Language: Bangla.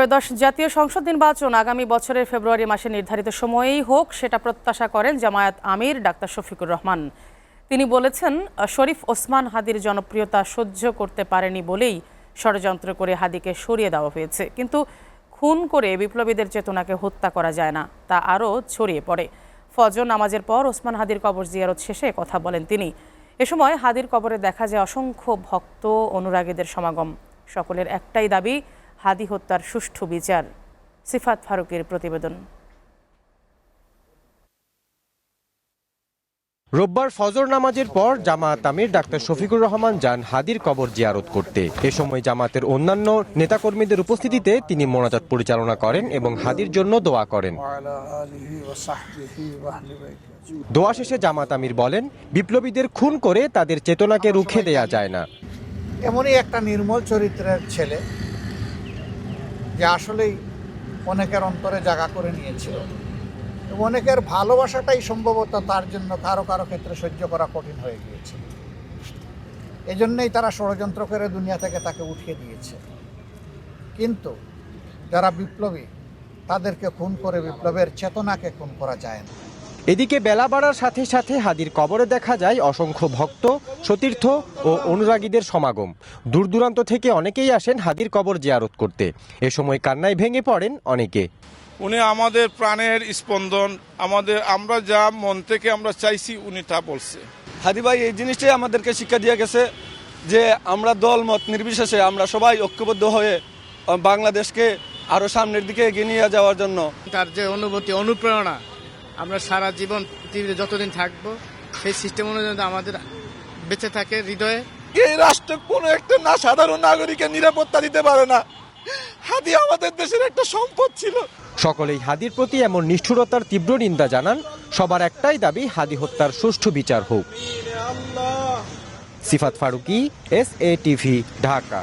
ত্রয়োদশ জাতীয় সংসদ নির্বাচন আগামী বছরের ফেব্রুয়ারি মাসে নির্ধারিত সময়েই হোক, সেটা প্রত্যাশা করেন জামায়াত আমির ডাক্তার শফিকুর রহমান। তিনি বলেছেন, শরীফ ওসমান হাদির জনপ্রিয়তা সহ্য করতে পারেনি বলেই ষড়যন্ত্র করে হাদিকে সরিয়ে দেওয়া হয়েছে। কিন্তু খুন করে বিপ্লবীদের চেতনাকে হত্যা করা যায় না, তা আরও ছড়িয়ে পড়ে। ফজর নামাজের পর ওসমান হাদির কবর জিয়ারত শেষে কথা বলেন তিনি। এ সময় হাদির কবরে দেখা যায় অসংখ্য ভক্ত অনুরাগীদের সমাগম। সকলের একটাই দাবি, হাদি হত্যার সুষ্ঠু বিচার। সিফাত ফারুকের প্রতিবেদন। রোববার ফজর নামাজের পর জামায়াত আমির ডাক্তার শফিকুর রহমান যান হাদির কবর জিয়ারত করতে। এ সময় জামাতের অন্যান্য নেতাকর্মীদের উপস্থিতিতে তিনি মোনাজাত পরিচালনা করেন এবং হাদির জন্য দোয়া করেন। দোয়া শেষে জামাত আমির বলেন, বিপ্লবীদের খুন করে তাদের চেতনাকে রুখে দেয়া যায় না। এমনই একটা নির্মল চরিত্রের ছেলে যে আসলেই অনেকের অন্তরে জায়গা করে নিয়েছিল। অনেকের ভালোবাসাটাই সম্ভবত তার জন্য কারো কারো ক্ষেত্রে সহ্য করা কঠিন হয়ে গিয়েছে। এজন্যই তারা ষড়যন্ত্র করে দুনিয়া থেকে তাকে উঠিয়ে দিয়েছে। কিন্তু যারা বিপ্লবী, তাদেরকে খুন করে বিপ্লবের চেতনাকে খুন করা যায় না। এদিকে বেলা বাড়ার সাথে সাথে হাদির কবরে দেখা যায় অসংখ্য ভক্ত, সতীর্থ ও অনুরাগীদের সমাগম। দূর দূরান্ত থেকে অনেকেই আসেন হাদির কবর জিয়ারত করতে। এ সময় কান্নায় ভেঙে পড়েন অনেকে। উনি আমাদের প্রাণের স্পন্দন, আমরা যা মন থেকে আমরা চাইছি উনি তা বলছে। হাদি ভাই এই জিনিসটাই আমাদেরকে শিক্ষা দিয়ে গেছে যে আমরা দল মত নির্বিশেষে আমরা সবাই ঐক্যবদ্ধ হয়ে বাংলাদেশকে আরো সামনের দিকে এগিয়ে নিয়ে যাওয়ার জন্য। তার যে অনুভূতি, অনুপ্রেরণা, আমরা সারা জীবন পৃথিবীতে যতদিন থাকবো সেই সিস্টেম অনুযায়ী আমাদের বেঁচে থাকে হৃদয়ে। এই রাষ্ট্র কোনো একটা না সাধারণ নাগরিকের নিরাপত্তা দিতে পারে না। হাদি আমাদের দেশের একটা সম্পদ ছিল। সকলেই হাদির প্রতি এমন নিষ্ঠুরতার তীব্র নিন্দা জানান। সবার একটাই দাবি, হাদি হত্যার সুষ্ঠু বিচার হোক। সিফাত ফারুকি, SA TV, ঢাকা।